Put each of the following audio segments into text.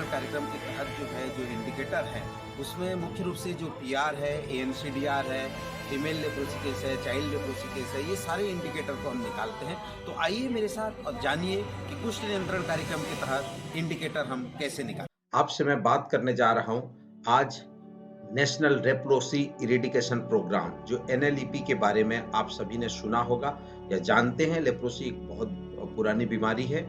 कार्यक्रम के तहत जो इंडिकेटर है उसमें मुख्य रूप से जो पीआर है, एएनसीडीआर है, फीमेल लेप्रोसी केस है, चाइल्ड लेप्रोसी केस है, ये सारे इंडिकेटर को हम निकालते हैं। तो आइए मेरे साथ और जानिए कि कुष्ठ नियंत्रण कार्यक्रम के तहत इंडिकेटर हम कैसे निकालें। आपसे मैं बात करने जा रहा हूँ आज नेशनल लेप्रोसी इरेडिकेशन प्रोग्राम जो एनएलईपी के बारे में आप सभी ने सुना होगा या जानते हैं। लेप्रोसी एक बहुत पुरानी बीमारी है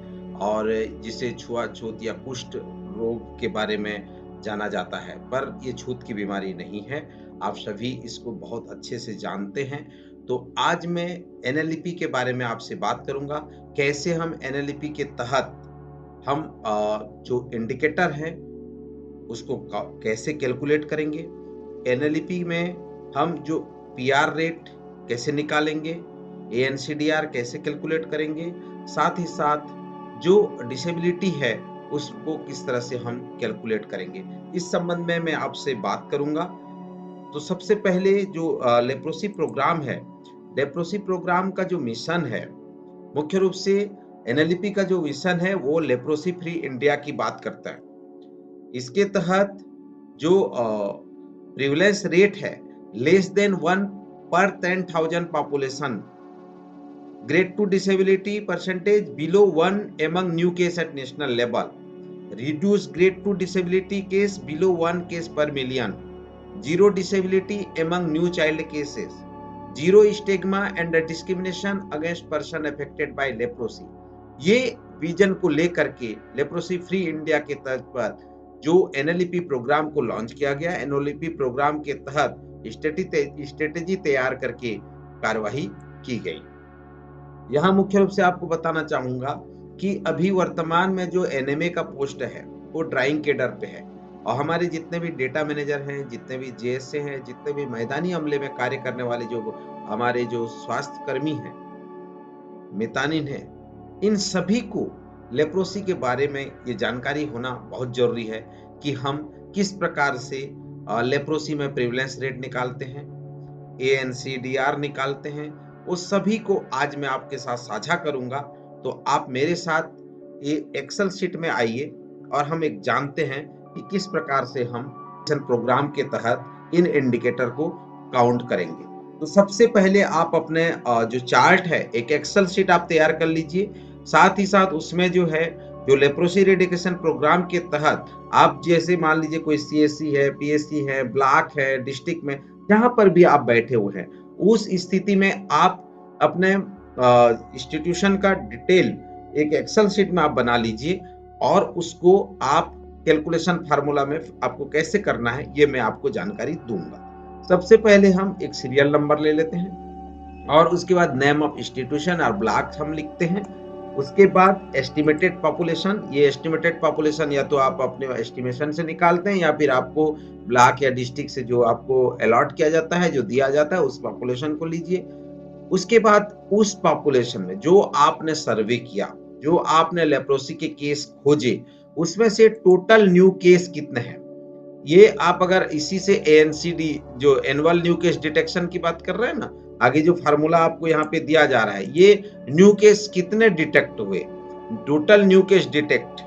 और जिसे छुआछूत या कुष्ठ रोग के बारे में जाना जाता है, पर ये छूत की बीमारी नहीं है। आप सभी इसको बहुत अच्छे से जानते हैं। तो आज मैं एनएलईपी के बारे में आपसे बात करूंगा, कैसे हम एनएलईपी के तहत हम जो इंडिकेटर है उसको कैसे कैलकुलेट करेंगे। एनएलईपी में हम जो पीआर रेट कैसे निकालेंगे, एएनसीडीआर कैसे कैलकुलेट करेंगे, साथ ही साथ जो डिसेबिलिटी है उसको किस तरह से हम कैलकुलेट करेंगे, इस संबंध में मैं आपसे बात करूंगा। तो सबसे पहले जो लेप्रोसी प्रोग्राम है, लेप्रोसी प्रोग्राम का जो मिशन है, मुख्य रूप से एनएलईपी का जो मिशन है वो लेप्रोसी फ्री इंडिया की बात करता है। इसके तहत जो प्रिविलेंस रेट है less than 1 per 10,000 population, grade 2 disability percentage below 1 among new case at national level, reduce grade 2 disability case below 1 case per million, zero disability among new child cases, zero stigma and discrimination against person affected by leprosy. ये vision को लेकर के leprosy free India के तर्ज पर जो NLEP programme को launch किया गया। एनएलईपी प्रोग्राम के तहत स्ट्रेटेजी तैयार करके कार्यवाही की गई। यहाँ मुख्य रूप से आपको बताना चाहूंगा कि अभी वर्तमान में जो एनएमए का पोस्ट है वो ड्राइंग केडर पे है और हमारे जितने भी डेटा मैनेजर हैं, जितने भी जेएसए हैं, जितने भी मैदानी अमले में कार्य करने वाले जो हमारे जो स्वास्थ्य कर्मी हैं, मितानिन है, इन सभी को लेप्रोसी के बारे में ये जानकारी होना बहुत जरूरी है कि हम किस प्रकार से लेप्रोसी में प्रिवलेंस रेट निकालते हैं, एएनसीडीआर निकालते हैं। उस सभी को आज मैं आपके साथ साझा करूंगा। तो आप मेरे साथ ये एक्सेल शीट में आइए और हम एक जानते हैं कि किस प्रकार से हम प्रोग्राम के तहत इन इंडिकेटर को काउंट करेंगे। तो सबसे पहले आप अपने जो चार्ट है, एक एक्सेल शीट आप तैयार कर लीजिए। साथ ही साथ उसमें जो है जो लेप्रोसी इरेडिकेशन प्रोग्राम के तहत आप जैसे मान लीजिए कोई सीएससी है, पीएससी है, ब्लॉक है, डिस्ट्रिक्ट में जहां पर भी आप बैठे हुए हैं, उस स्थिति में आप अपने इंस्टीट्यूशन का डिटेल एक एक्सेल शीट में आप बना लीजिए और उसको आप कैलकुलेशन फार्मूला में आपको कैसे करना है ये मैं आपको जानकारी दूंगा। सबसे पहले हम एक सीरियल नंबर ले लेते हैं और उसके बाद नेम ऑफ इंस्टीट्यूशन और ब्लॉक हम लिखते हैं। उसके बाद एस्टिमेटेड पॉपुलेशन, ये एस्टिमेटेड पॉपुलेशन या तो आप अपने एस्टिमेशन से निकालते हैं या फिर आपको ब्लॉक या डिस्ट्रिक्ट से जो आपको अलॉट किया जाता है, जो दिया जाता है, उस पॉपुलेशन को लीजिए। उसके बाद उस पॉपुलेशन में जो आपने सर्वे किया, जो आपने लेप्रोसी के केस खोजे, उसमें से टोटल न्यू केस कितने हैं, ये आप अगर इसी से एएनसीडी जो एनुअल न्यू केस डिटेक्शन की बात कर रहे हैं ना, आगे जो फार्मूला आपको यहाँ पे दिया जा रहा है, ये न्यू केस कितने डिटेक्ट हुए, टोटल न्यू केस डिटेक्ट,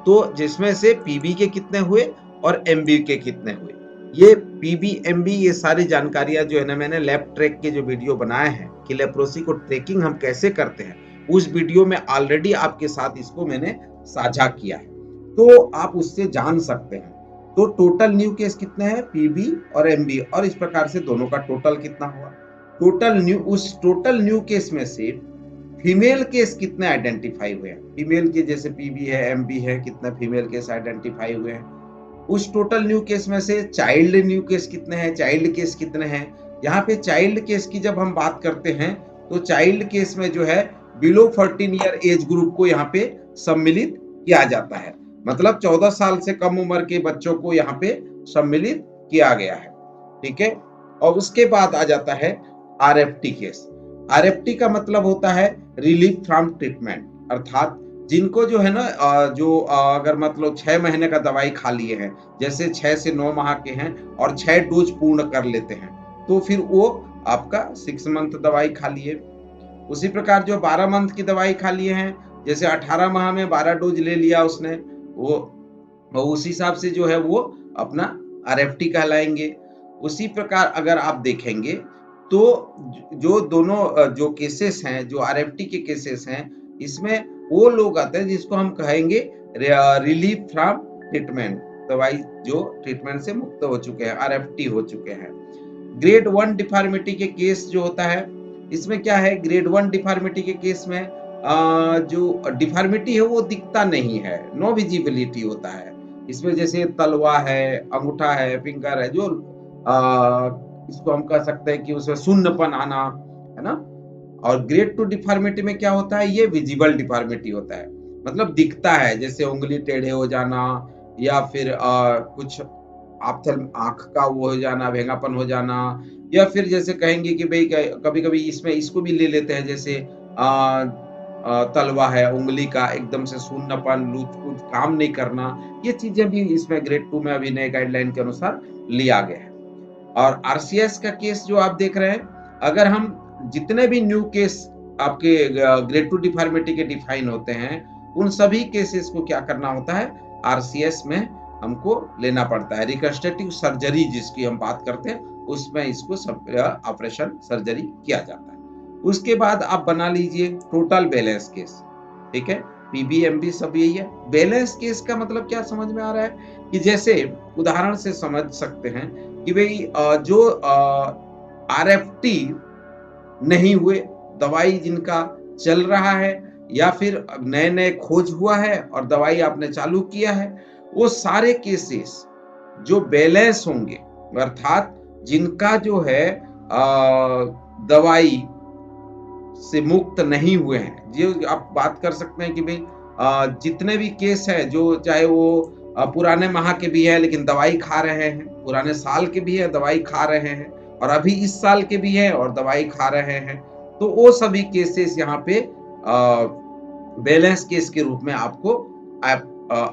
तो जिसमें से पीबी के कितने हुए और एमबी के कितने हुए, ये पीबी एमबी ये सारी जानकारियां जो है ना, मैंने लैब ट्रैक के जो वीडियो बनाए हैं कि लेप्रोसी को ट्रैकिंग हम कैसे करते हैं, उस वीडियो में ऑलरेडी आपके साथ इसको मैंने साझा किया है, तो आप उससे जान सकते हैं। तो टोटल न्यू केस कितने हैं, पीबी और एमबी, और इस प्रकार से दोनों का टोटल कितना हुआ। उस टोटल न्यू केस में से फीमेल केस कितने आइडेंटिफाई हुए हैं, फीमेल के जैसे पीबी है, एमबी है, कितने फीमेल केस आइडेंटिफाई हुए हैं। उस टोटल न्यू केस में से चाइल्ड न्यू केस कितने हैं, चाइल्ड केस कितने हैं। यहाँ पे चाइल्ड केस की जब हम बात करते हैं तो चाइल्ड केस में जो है बिलो 14 ईयर एज ग्रुप को यहाँ पे सम्मिलित किया जाता है, मतलब 14 साल से कम उम्र के बच्चों को यहाँ पे सम्मिलित किया गया है। ठीक है, और उसके बाद आ जाता है आरएफटी केस। आरएफटी का मतलब होता है रिलीफ फ्रॉम ट्रीटमेंट, अर्थात जिनको जो है ना अगर मतलब 6 महीने का दवाई खा लिए हैं, जैसे 6 से 9 माह के हैं और 6 डोज पूर्ण कर लेते हैं, तो फिर वो आपका 6 मंथ दवाई खा लिए। उसी प्रकार जो 12 मंथ की दवाई खा लिए हैं, जैसे 18 माह में 12 डोज ले लिया उसने, वो और उस हिसाब से जो है वो अपना आरएफटी कहलाएंगे। उसी प्रकार अगर आप देखेंगे तो जो दोनों जो केसेस हैं, जो आरएफटी के केसेस हैं, इसमें वो लोग आते हैं जिसको हम कहेंगे रिलीफ फ्रॉम ट्रीटमेंट, दवाई जो ट्रीटमेंट से मुक्त हो चुके हैं, आरएफटी हो चुके हैं। ग्रेड 1 डिफॉर्मिटी के केस जो होता है, इसमें क्या है, ग्रेड 1 डिफॉर्मिटी के केस में जो डिफॉर्मिटी है वो दिखता नहीं है, नो विजिबिलिटी होता है। इसमें जैसे तलवा है, अंगूठा है, फिंगर है, जो इसको हम कह सकते हैं कि उसमें शून्यपन आना, है ना? और ग्रेड 2 डिफॉर्मिटी में क्या होता है, ये विजिबल डिफॉर्मिटी होता है, मतलब दिखता है, जैसे उंगली टेढ़े हो जाना, या फिर कुछ आपथल आंख का वो हो जाना, भेंगापन हो जाना, या फिर जैसे कहेंगे कि भाई कभी कभी इसमें इसको भी ले लेते हैं, जैसे तलवा है, उंगली का एकदम से शून्यपन, लूज कुछ काम नहीं करना, ये चीजें भी इसमें ग्रेड 2 में अभी नए गाइडलाइन के अनुसार लिया गया है। और आरसीएस का केस जो आप देख रहे हैं, अगर हम जितने भी न्यू केस आपके ग्रेड 2 डिफॉर्मिटी के डिफाइन होते हैं, उन सभी केसेस को क्या करना होता है, आरसीएस में हमको लेना पड़ता है। रिकंस्ट्रक्टिव सर्जरी जिसकी हम बात करते हैं, उसमें इसको ऑपरेशन सर्जरी किया जाता है। उसके बाद आप बना लीजिए टोटल बैलेंस केस, ठीक है, पीबीएमबी सब यही है। बैलेंस केस का मतलब क्या समझ में आ रहा है, कि जैसे उदाहरण से समझ सकते हैं कि भाई जो आरएफटी नहीं हुए, दवाई जिनका चल रहा है, या फिर नए नए खोज हुआ है और दवाई आपने चालू किया है, वो सारे केसेस जो बैलेंस होंगे, अर्थात जिनका जो है दवाई से मुक्त नहीं हुए हैं, जो आप बात कर सकते हैं कि भाई जितने भी केस हैं, जो चाहे वो पुराने माह के भी है लेकिन दवाई खा रहे हैं, पुराने साल के भी है दवाई खा रहे हैं, और अभी इस साल के भी है और दवाई खा रहे हैं, तो वो सभी केसेस यहाँ पे बैलेंस केस के रूप में आपको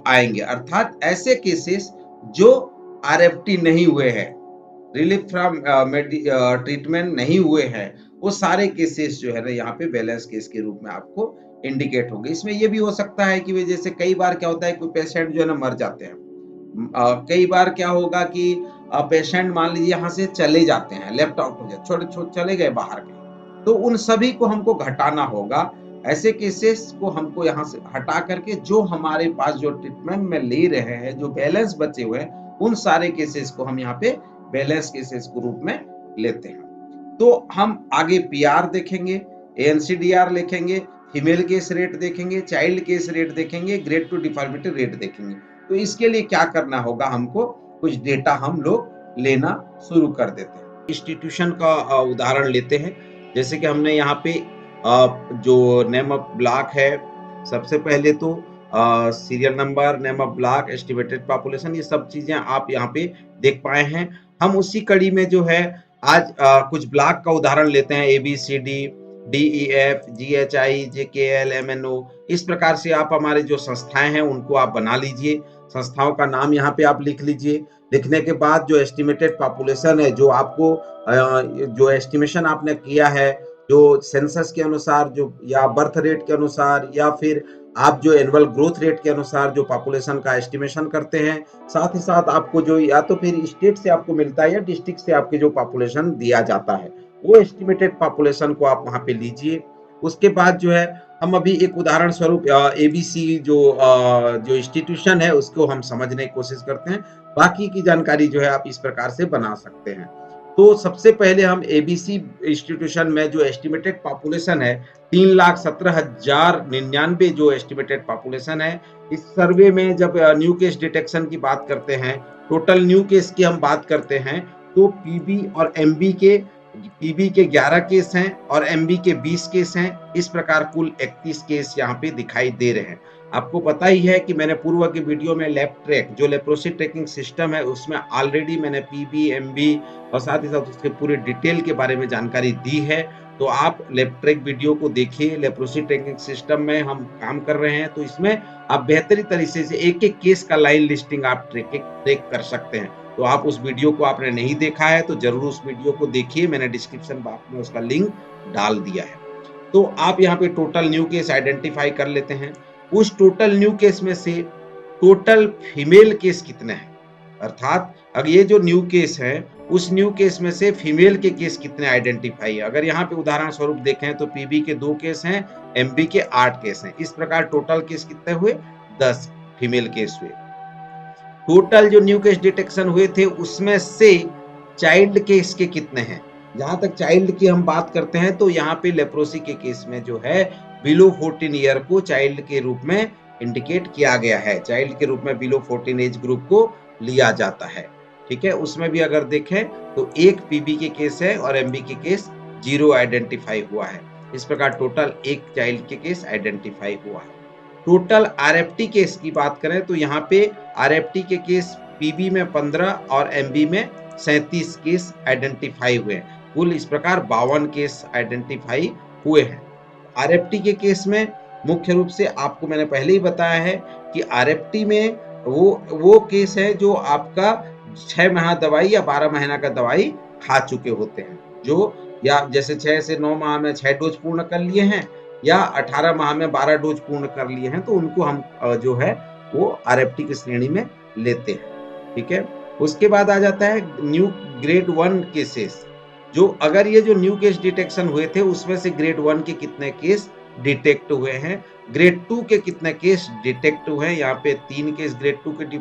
आएंगे। अर्थात ऐसे केसेस जो आरएफटी नहीं हुए हैं, रिलीफ फ्रॉम ट्रीटमेंट नहीं हुए हैं, वो सारे केसेस जो है ना यहाँ पे बैलेंस केस के रूप में आपको इंडिकेट होंगे। इसमें ये भी हो सकता है कि जैसे कई बार क्या होता है, कोई पेशेंट जो है ना मर जाते हैं, कई बार क्या होगा कि पेशेंट मान लीजिए यहाँ से चले जाते हैं, लेफ्ट आउट हो जाए, छोटे छोटे चले गए बाहर के, तो उन सभी को हमको घटाना होगा। ऐसे केसेस को हमको यहाँ से हटा करके जो हमारे पास जो ट्रीटमेंट में ले रहे हैं, जो बैलेंस बचे हुए हैं, उन सारे केसेस को हम यहाँ पे बैलेंस केसेस के रूप में लेते हैं। तो हम आगे पीआर देखेंगे, एनसीडीआर लिखेंगे, फीमेल केस रेट देखेंगे, चाइल्ड केस रेट देखेंगे, ग्रेड 2 डिफॉर्मिटी रेट देखेंगे। तो इसके लिए क्या करना होगा, हमको कुछ डेटा हम लोग लेना शुरू कर देते हैं। इंस्टीट्यूशन का उदाहरण लेते हैं, जैसे कि हमने यहाँ पे जो नेम ऑफ ब्लॉक है, सबसे पहले तो serial number, name of block, estimated population, ये सब चीजें आप यहाँ पे देख पाए हैं। हम उसी कड़ी में जो है आज कुछ ब्लॉक का उदाहरण लेते हैं, ABCD, DEF, GHI, JKL, MNO, इस प्रकार से आप हमारे जो संस्थाएं हैं उनको आप बना लीजिए। संस्थाओं का नाम यहाँ पे आप लिख लीजिए। लिखने के बाद जो एस्टिमेटेड पॉपुलेशन है, जो आपको जो एस्टिमेशन आपने किया है, जो सेंसस के अनुसार, जो या बर्थ रेट के अनुसार, या फिर आप जो एनुअल ग्रोथ रेट के अनुसार जो पॉपुलेशन का एस्टिमेशन करते हैं, साथ ही साथ आपको जो या तो फिर स्टेट से आपको मिलता है या डिस्ट्रिक्ट से आपके जो पॉपुलेशन दिया जाता है, वो एस्टिमेटेड पॉपुलेशन को आप वहां पे लीजिए। उसके बाद जो है हम अभी एक उदाहरण स्वरूप ABC जो इंस्टीट्यूशन है उसको हम समझने की कोशिश करते हैं। बाकी की जानकारी जो है आप इस प्रकार से बना सकते हैं। तो सबसे पहले हम ABC इंस्टीट्यूशन में जो एस्टिमेटेड पॉपुलेशन है 3,17,099 जो एस्टिमेटेड पॉपुलेशन है, इस सर्वे में जब न्यू केस डिटेक्शन की बात करते हैं, टोटल न्यू केस की हम बात करते हैं, तो पीबी के 11 केस हैं और एमबी के 20 केस हैं। इस प्रकार कुल 31 केस यहाँ पे दिखाई दे रहे हैं। आपको पता ही है कि मैंने पूर्व के वीडियो में लैब ट्रैक जो लेप्रोसी ट्रैकिंग सिस्टम है उसमें ऑलरेडी मैंने पीबी, एमबी और साथ ही साथ उसके पूरे डिटेल के बारे में जानकारी दी है। तो आप लैब ट्रैक वीडियो को देखिए। लेप्रोसी ट्रैकिंग सिस्टम में हम काम कर रहे हैं, तो इसमें आप बेहतरीन तरीके से एक एक केस का लाइन लिस्टिंग आप ट्रैक कर सकते हैं। तो आप उस वीडियो को आपने नहीं देखा है तो जरूर उस वीडियो को देखिए, मैंने डिस्क्रिप्शन बॉक्स में उसका लिंक डाल दिया है। तो आप यहाँ पे टोटल न्यू केस आइडेंटिफाई कर लेते हैं। उस टोटल न्यू केस में से टोटल फीमेल केस कितने हैं, अर्थात अगर ये जो न्यू केस है उस न्यू केस में से फीमेल के केस कितने आइडेंटिफाई है। अगर यहाँ पे उदाहरण स्वरूप देखें तो पीबी के 2 केस हैं, एमबी के 8 केस हैं। इस प्रकार टोटल केस कितने हुए, 10 फीमेल केस हुए। टोटल जो न्यू केस डिटेक्शन हुए थे उसमें से चाइल्ड केस के कितने हैं। जहां तक चाइल्ड की हम बात करते हैं तो यहाँ पे लेप्रोसी के केस में जो है बिलो 14 ईयर को चाइल्ड के रूप में इंडिकेट किया गया है, चाइल्ड के रूप में बिलो 14 एज ग्रुप को लिया जाता है। ठीक है, उसमें भी अगर देखें तो एक पीबी के केस है और एमबी के केस 0 आइडेंटिफाई हुआ है। इस प्रकार टोटल एक चाइल्ड के केस आइडेंटिफाई हुआ है। टोटल आरएफटी केस की बात करें तो यहाँ पे आरएफटी के केस पीबी में 15 और एमबी में 37 केस आइडेंटिफाई हुए हैं। कुल इस प्रकार 52 केस आइडेंटिफाई हुए हैं। आरएफटी के केस में मुख्य रूप से आपको मैंने पहले ही बताया है कि आरएफटी में वो केस है जो आपका 6 माह दवाई या 12 महीना का दवाई खा चुके होते हैं, जो या जैसे 6 से 9 माह में 6 डोज पूर्ण कर लिए हैं या 18 माह में 12 डोज पूर्ण कर लिए हैं, तो उनको हम जो है वो आरएफटी की श्रेणी में लेते हैं। ठीक है, उसके बाद आ जाता है न्यू ग्रेड 1 केसेस, जो अगर ये जो न्यू केस डिटेक्शन हुए थे उसमें से ग्रेड 1 के कितने केस डिटेक्ट हुए हैं, ग्रेड 2 के कितने केस डिटेक्ट हुए हैं। यहाँ पे 3 केस ग्रेड 2 के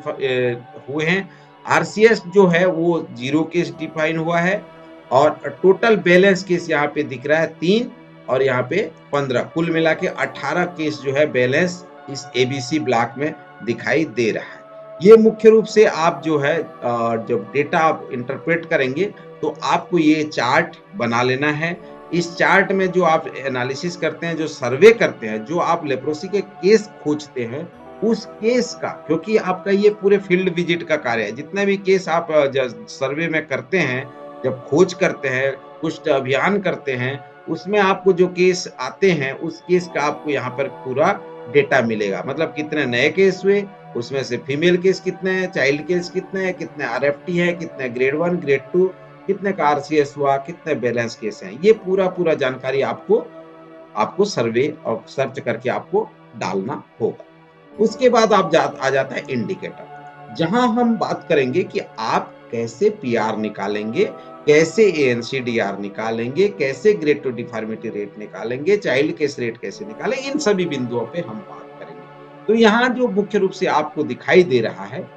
हुए हैं। आरसीएस जो है वो 0 केस डिफाइन हुआ है और टोटल बैलेंस केस यहाँ पे दिख रहा है 3 और यहाँ पे 15, कुल मिला के 18 केस जो है बैलेंस इस एबीसी ब्लॉक में दिखाई दे रहा है। ये मुख्य रूप से आप जो है जब डेटा आप इंटरप्रेट करेंगे तो आपको ये चार्ट बना लेना है। इस चार्ट में जो आप एनालिसिस करते हैं, जो सर्वे करते हैं, जो आप लेप्रोसी के केस खोजते हैं, उस केस का, क्योंकि आपका ये पूरे फील्ड विजिट का कार्य है, जितने भी केस आप सर्वे में करते हैं, जब खोज करते हैं, कुछ अभियान करते हैं, उसमें आपको जो केस आते हैं उस केस का आपको यहाँ पर पूरा डेटा मिलेगा। मतलब कितने नए केस हुए, उसमें से फीमेल केस कितने हैं, चाइल्ड केस कितने हैं, कितने आरएफटी है, कितने ग्रेड 1 ग्रेड 2, कितने का आरसीएस हुआ, कितने बैलेंस केस हैं, ये पूरा जानकारी आपको सर्वे और सर्च करके आपको डालना होगा। उसके बाद आ जाता है इंडिकेटर, जहां हम बात करेंगे कि आप कैसे पीआर निकालेंगे, कैसे एएनसीडीआर निकालेंगे, कैसे ग्रेड 2 डिफॉर्मिटी रेट निकालेंगे, चाइल्ड केस रेट कैसे निकालेंगे, इन सभी बिंदुओं पे हम बात करेंगे। तो यहाँ जो मुख्य रूप से आपको दिखाई दे रहा है,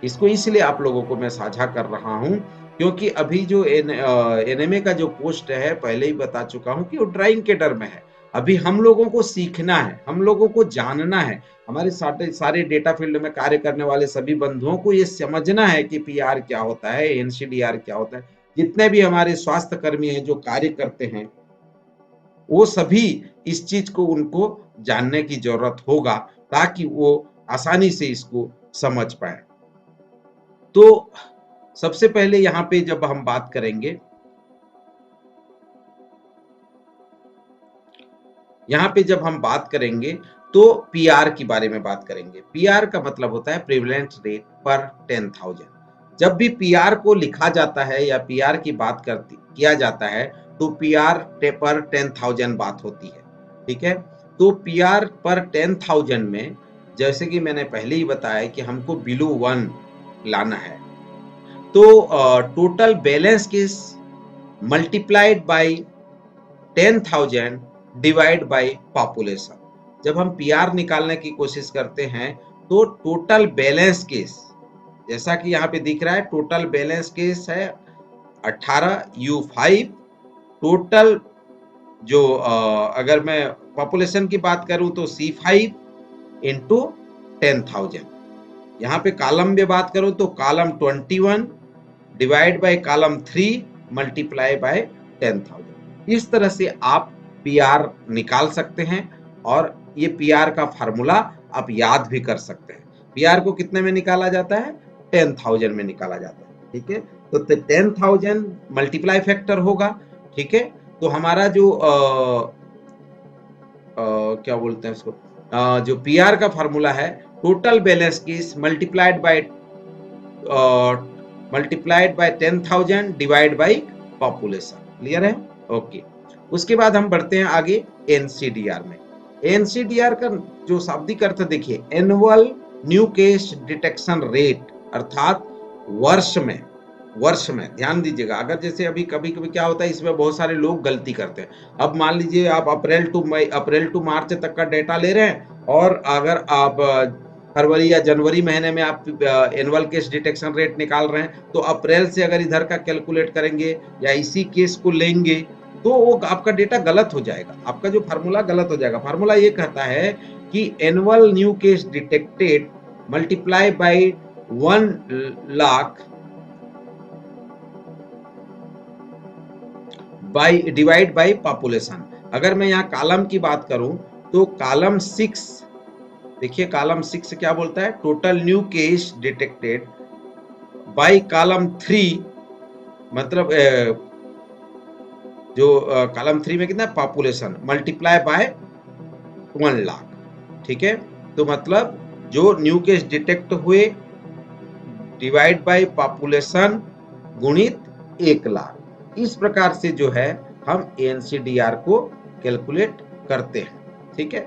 इसको इसलिए आप लोगों को मैं साझा कर रहा हूँ क्योंकि अभी जो एनएमए का जो पोस्ट है, पहले ही बता चुका हूँ कि वो ड्राइंग के डर में है। अभी हम लोगों को सीखना है, हम लोगों को जानना है, हमारे सारे डेटा फील्ड में कार्य करने वाले सभी बंधुओं को ये समझना है कि पीआर क्या होता है, एनसीडीआर क्या होता है। जितने भी हमारे स्वास्थ्य कर्मी हैं जो कार्य करते हैं, वो सभी इस चीज को उनको जानने की जरूरत होगा ताकि वो आसानी से इसको समझ पाए। तो सबसे पहले यहाँ पे जब हम बात करेंगे, यहाँ पे जब हम बात करेंगे तो पीआर की बारे में बात करेंगे। पीआर का मतलब होता है प्रिवलेंस रेट पर 10,000। जब भी पीआर को लिखा जाता है या पीआर की बात किया जाता है तो पीआर पर 10,000 बात होती है। ठीक है, तो पीआर पर 10,000 में जैसे कि मैंने पहले ही बताया कि हमको बिलो 1 लाना है, तो total balance case multiplied by 10,000 divide by population. जब हम पीआर निकालने की कोशिश करते हैं तो टोटल बैलेंस केस, जैसा कि यहाँ पे दिख रहा है, टोटल बैलेंस केस है 18U5। टोटल जो अगर मैं पॉपुलेशन की बात करूं तो C5 इंटू 10,000। यहाँ पे कॉलम में बात करूं तो column 21 divide by column 3 multiply by 10,000। इस तरह से आप पीआर निकाल सकते हैं और ये पीआर का फार्मूला आप याद भी कर सकते हैं। पीआर को कितने में निकाला जाता है, 10,000 में निकाला जाता है। ठीक है, तो 10,000 मल्टीप्लाई फैक्टर होगा। ठीक है, तो हमारा जो क्या बोलते हैं उसको, जो पीआर का फार्मूला है, total balance case multiplied by 10,000 divide by population. Clear है? ओके। उसके बाद हम बढ़ते हैं आगे एनसीडीआर में। एनसीडीआर का जो शाब्दिक अर्थ देखिए, annual new case detection rate, अर्थात वर्ष में ध्यान दीजिएगा। अगर जैसे अभी कभी-कभी क्या होता है, इसमें बहुत सारे लोग गलती करते हैं। अब मान लीजिए आप अप्रैल टू मार्च तक का डेटा ले रहे हैं और अगर आप फरवरी या जनवरी महीने में आप एनुअल केस डिटेक्शन रेट निकाल रहे हैं, तो अप्रैल से अगर इधर का कैलकुलेट करेंगे या इसी केस को लेंगे, तो वो आपका डेटा गलत हो जाएगा। आपका जो फार्मूला गलत हो जाएगा। फार्मूला ये कहता है कि annual new case detected multiply by 1 lakh divide by population. अगर मैं यहाँ कॉलम की बात करूं तो कॉलम 6, देखिए कॉलम 6 क्या बोलता है, total new case detected by column 3, मतलब जो कॉलम 3 में कितना पॉपुलेशन मल्टीप्लाई बाय 1 लाख। ठीक है, तो मतलब जो न्यू केस डिटेक्ट हुए डिवाइड बाय पॉपुलेशन गुणित 1 लाख। इस प्रकार से जो है हम एनसीडीआर को कैलकुलेट करते हैं। ठीक है,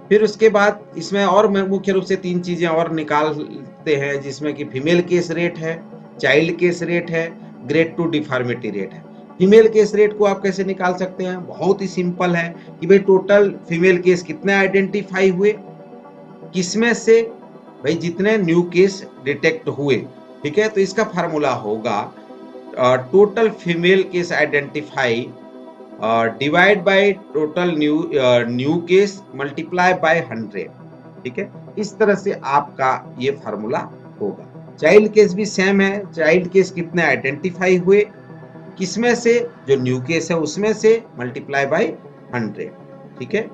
फिर उसके बाद इसमें और मुख्य रूप से 3 चीजें और निकालते हैं, जिसमें कि फीमेल केस रेट है, चाइल्ड केस रेट है, ग्रेड 2 डिफॉर्मिटी रेट है। फीमेल केस रेट को आप कैसे निकाल सकते हैं, बहुत ही सिंपल है कि भाई टोटल फीमेल केस कितने आइडेंटिफाई हुए, किसमें से, भाई जितने न्यू केस डिटेक्ट हुए। ठीक है, तो इसका फार्मूला होगा total female case identify divide by total new case multiply by 100। ठीक है, इस तरह से आपका ये फार्मूला होगा। चाइल्ड केस भी सेम है, चाइल्ड केस कितने आइडेंटिफाई हुए, किसमें से, जो न्यू केस है उसमें से, मल्टीप्लाई बाय 100। ठीक है,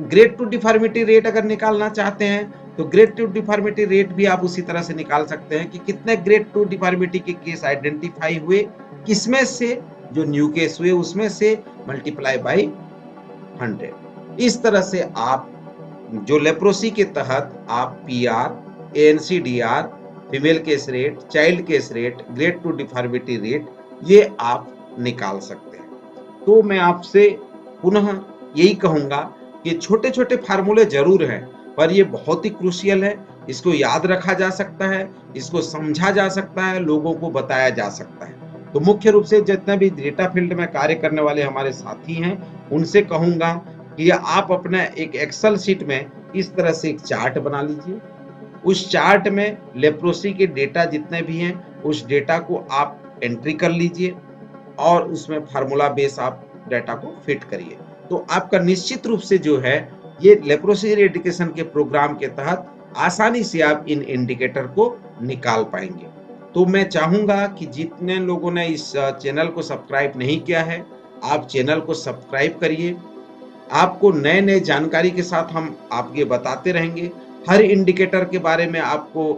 ग्रेड 2 डिफॉर्मिटी रेट अगर निकालना चाहते हैं तो ग्रेड 2 डिफॉर्मिटी रेट भी आप उसी तरह से निकाल सकते हैं कि कितने ग्रेड 2 डिफॉर्मिटी के केस आइडेंटिफाई हुए, किसमें से, जो न्यू केस हुए उसमें से, मल्टीप्लाई बाय 100। इस तरह से आप जो लेप्रोसी के तहत आप PR, NCDR, female case rate, child case rate, grade 2 deformity rate, ये आप निकाल सकते हैं। तो मैं आपसे पुनः यही कहूंगा कि छोटे छोटे फार्मूले जरूर हैं, पर ये बहुत ही क्रूशियल है। इसको याद रखा जा सकता है, इसको समझा जा सकता है, लोगों को बताया जा सकता है। तो मुख्य रूप से जितने भी डेटा फील्ड में कार्य करने वाले हमारे साथी हैं, उनसे कहूंगा कि आप अपना एक एक्सेल शीट में इस तरह से एक चार्ट बना लीजिए। उस चार्ट में लेप्रोसी के डेटा जितने भी हैं, उस डेटा को आप एंट्री कर लीजिए और उसमें फार्मूला बेस आप डेटा को फिट करिए। तो आपका निश्चित रूप से जो है ये लेप्रोसी इरेडिकेशन के प्रोग्राम के तहत आसानी से आप इन इंडिकेटर को निकाल पाएंगे। तो मैं चाहूंगा कि जितने लोगों ने इस चैनल को सब्सक्राइब नहीं किया है, आप चैनल को सब्सक्राइब करिए। आपको नए नए जानकारी के साथ हम आपके बताते रहेंगे। हर इंडिकेटर के बारे में आपको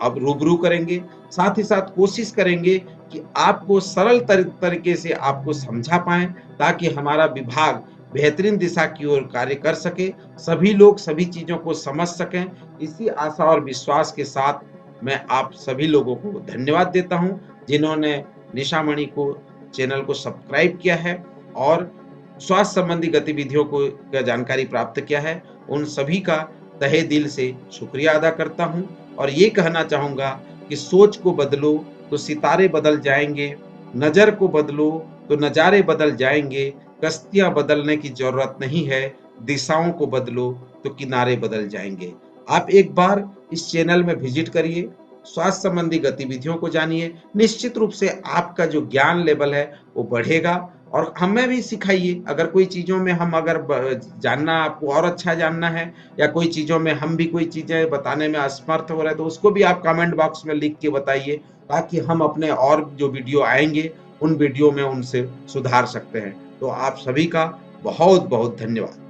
अब रूबरू करेंगे, साथ ही साथ कोशिश करेंगे कि आपको सरल तरीके से आपको समझा पाएं, ताकि हमारा विभाग बेहतरीन दिशा की ओर कार्य कर सके, सभी लोग सभी चीजों को समझ सकें। इसी आशा और विश्वास के साथ मैं आप सभी लोगों को धन्यवाद देता हूं, जिन्होंने निशामणि को चैनल को सब्सक्राइब किया है और स्वास्थ्य संबंधी गतिविधियों को का जानकारी प्राप्त किया है। उन सभी का तहे दिल से शुक्रिया अदा करता हूं और ये कहना चाहूंगा कि सोच को बदलो तो सितारे बदल जाएंगे, नजर को बदलो तो नजारे बदल जाएंगे, कश्तियां बदलने की जरूरत नहीं है, दिशाओं को बदलो तो किनारे बदल जाएंगे। आप एक बार इस चैनल में विजिट करिए, स्वास्थ्य संबंधी गतिविधियों को जानिए। निश्चित रूप से आपका जो ज्ञान लेवल है वो बढ़ेगा और हमें भी सिखाइए। अगर कोई चीजों में हम अगर जानना, आपको और अच्छा जानना है, या कोई चीजों में हम भी कोई चीजें बताने में असमर्थ हो रहे हैं, तो उसको भी आप कमेंट बॉक्स में लिख के बताइए, ताकि हम अपने और जो वीडियो आएंगे उन वीडियो में उनसे सुधार सकते हैं। तो आप सभी का बहुत बहुत धन्यवाद।